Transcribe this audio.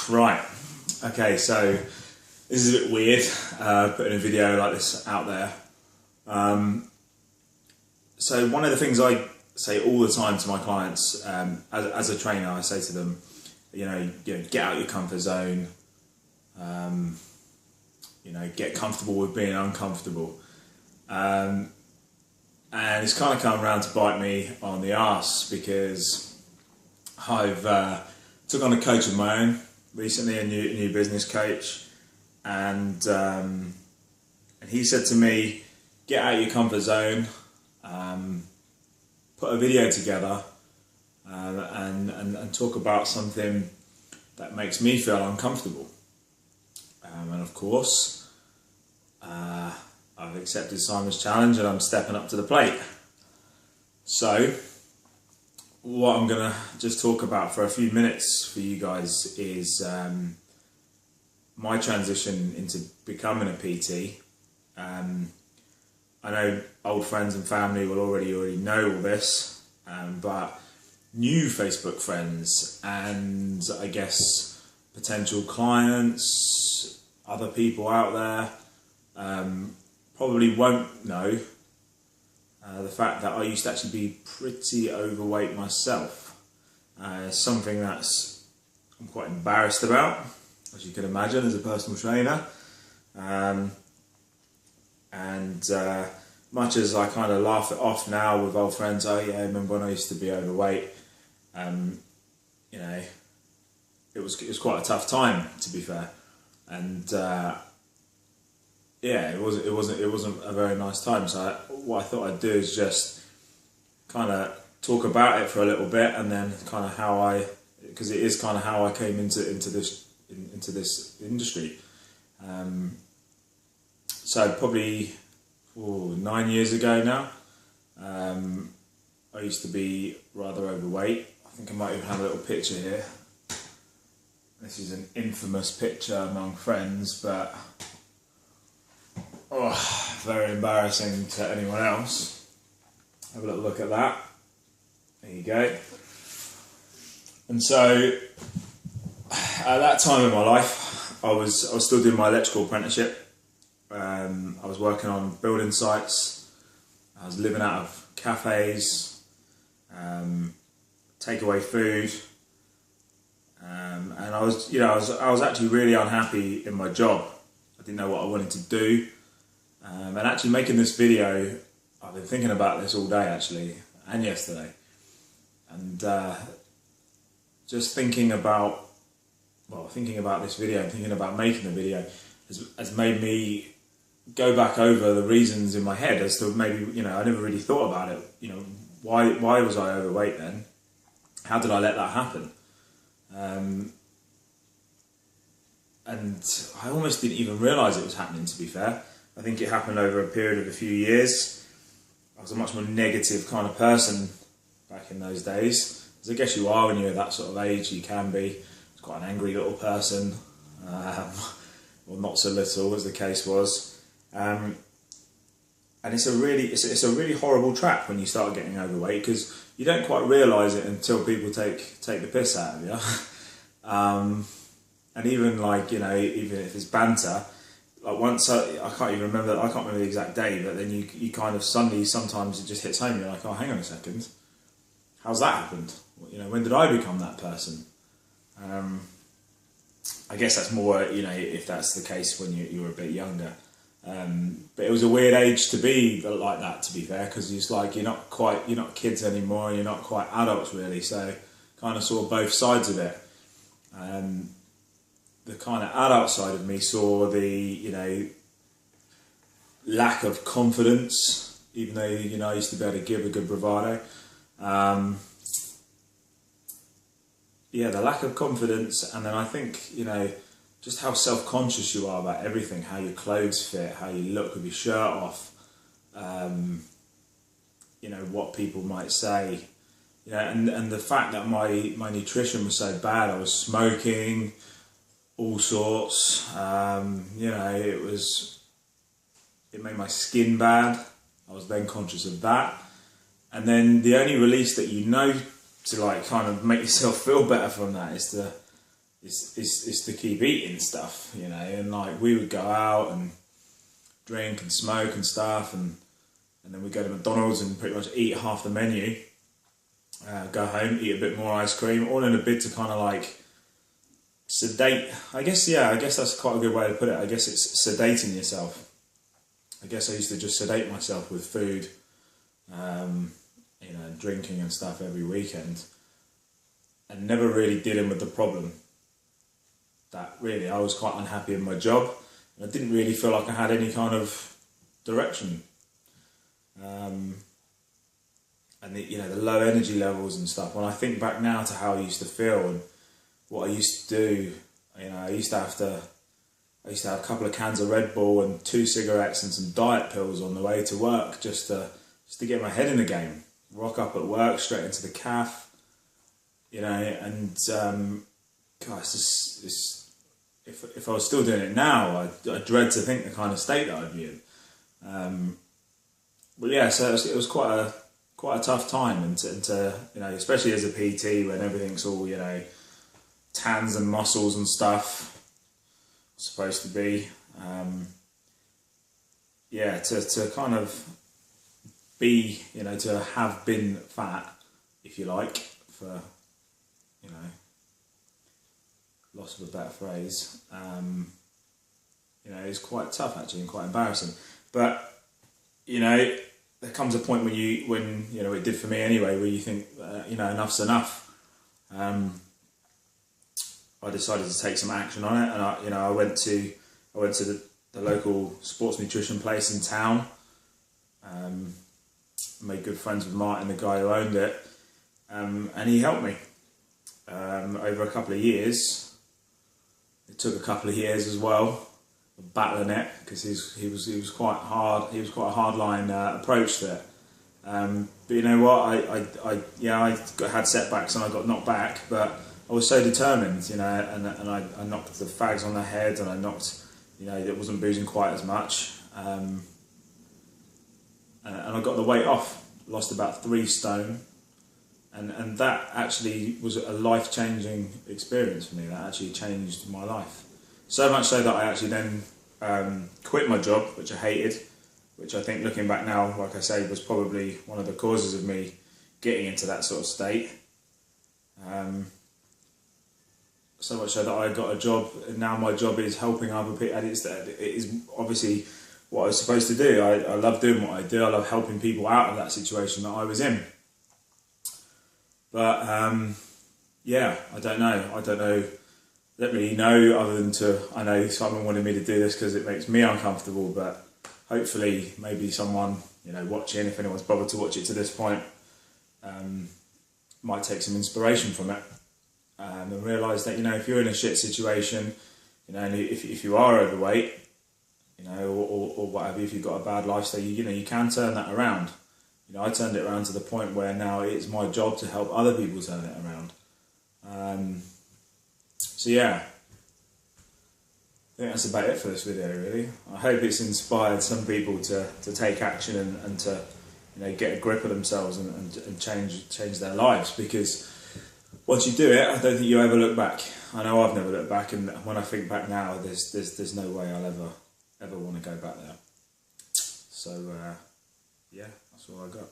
Right, okay, so this is a bit weird, putting a video like this out there. So one of the things I say all the time to my clients, as a trainer, I say to them, get out your comfort zone, get comfortable with being uncomfortable. And it's kind of come around to bite me on the arse, because I've took on a coach of my own recently, a new business coach, and he said to me, get out of your comfort zone, put a video together, and talk about something that makes me feel uncomfortable. And of course, I've accepted Simon's challenge and I'm stepping up to the plate. So what I'm going to just talk about for a few minutes for you guys is my transition into becoming a PT. I know old friends and family will already know all this, but new Facebook friends and I guess potential clients, other people out there, probably won't know the fact that I used to actually be pretty overweight myself. Something that's I'm quite embarrassed about, as you can imagine, as a personal trainer. Much as I kind of laugh it off now with old friends, oh yeah, I remember when I used to be overweight. It was quite a tough time, to be fair, and it wasn't a very nice time. So what I thought I'd do is just kind of talk about it for a little bit, and then kind of because it is kind of how I came into this industry. So probably 9 years ago now, I used to be rather overweight. I think I might even have a little picture here. This is an infamous picture among friends, but very embarrassing to anyone else. Have a little look at that. There you go. And so, at that time in my life, I was still doing my electrical apprenticeship. I was working on building sites. I was living out of cafes, takeaway food, and I was actually really unhappy in my job. I didn't know what I wanted to do, and actually making this video, I've been thinking about this all day actually, and yesterday, and just thinking about this video and thinking about making the video has made me go back over the reasons in my head as to maybe, I never really thought about it. Why was I overweight then? How did I let that happen? And I almost didn't even realise it was happening, to be fair. I think it happened over a period of a few years. I was a much more negative kind of person back in those days. As I guess you are when you're that sort of age, you can be. I was quite an angry little person, or not so little as the case was. And it's a really horrible trap when you start getting overweight, because you don't quite realise it until people take the piss out of you. And even even if it's banter, like once I can't even remember the exact day, but then you kind of suddenly, sometimes it just hits home. You're like, oh, hang on a second, how's that happened? When did I become that person? I guess that's more, if that's the case when you're a bit younger. But it was a weird age to be like that, to be fair, because it's like you're not kids anymore, and you're not quite adults really. So kind of saw both sides of it. The kind of adult side of me saw the lack of confidence, even though I used to be able to give a good bravado. The lack of confidence, and then I think just how self-conscious you are about everything, how your clothes fit, how you look with your shirt off, what people might say, and the fact that my nutrition was so bad. I was smoking all sorts, it made my skin bad. I was then conscious of that, and then the only release that to like kind of make yourself feel better from that is to keep eating stuff, you know. And like we would go out and drink and smoke and stuff, and then we'd go to McDonald's and pretty much eat half the menu, go home, eat a bit more ice cream, all in a bid to kind of like sedate, I guess that's quite a good way to put it. I guess it's sedating yourself. I guess I used to just sedate myself with food, you know, drinking and stuff every weekend, and never really dealing with the problem. That really, I was quite unhappy in my job, and I didn't really feel like I had any kind of direction. And you know, the low energy levels and stuff. When I think back now to how I used to feel and what I used to do, you know, I used to have a couple of cans of Red Bull and 2 cigarettes and some diet pills on the way to work just to get my head in the game. Rock up at work, straight into the caff, you know, and God, if I was still doing it now, I dread to think the kind of state that I'd be in. But yeah, so it was quite a tough time, and to you know, especially as a PT when everything's all, you know, tans and muscles and stuff, supposed to be. Yeah, to kind of be, you know, to have been fat, if you like, for, you know, loss of a better phrase, you know, it's quite tough actually and quite embarrassing. But, you know, there comes a point when you know, it did for me anyway, where you think, you know, enough's enough. I decided to take some action on it, and I went to the local sports nutrition place in town. Made good friends with Martin, the guy who owned it, and he helped me over a couple of years. It took a couple of years as well, battling it, because he was quite hard. He was quite a hardline approach to it. But you know what? I had setbacks and I got knocked back, but I was so determined, you know, and I knocked the fags on the head, and I knocked, you know, it wasn't boozing quite as much, and I got the weight off, lost about 3 stone, and that actually was a life-changing experience for me. That actually changed my life, so much so that I actually then quit my job, which I hated, which I think, looking back now, like I say, was probably one of the causes of me getting into that sort of state. So much so that I got a job, and now my job is helping other people, and it is obviously what I was supposed to do. I love doing what I do. I love helping people out of that situation that I was in. But yeah, I don't know. I don't really know, other than I know Simon wanted me to do this because it makes me uncomfortable, but hopefully maybe someone, you know, watching, if anyone's bothered to watch it to this point, might take some inspiration from it. And realise that, you know, if you're in a shit situation, you know, and if you are overweight, you know, or whatever, if you've got a bad lifestyle, you know, you can turn that around. You know, I turned it around to the point where now it's my job to help other people turn it around. So yeah, I think that's about it for this video, really. I hope it's inspired some people to take action and to, you know, get a grip of themselves and change their lives, because once you do it, I don't think you ever look back. I know I've never looked back, and when I think back now, there's no way I'll ever want to go back there. So yeah, that's all I got.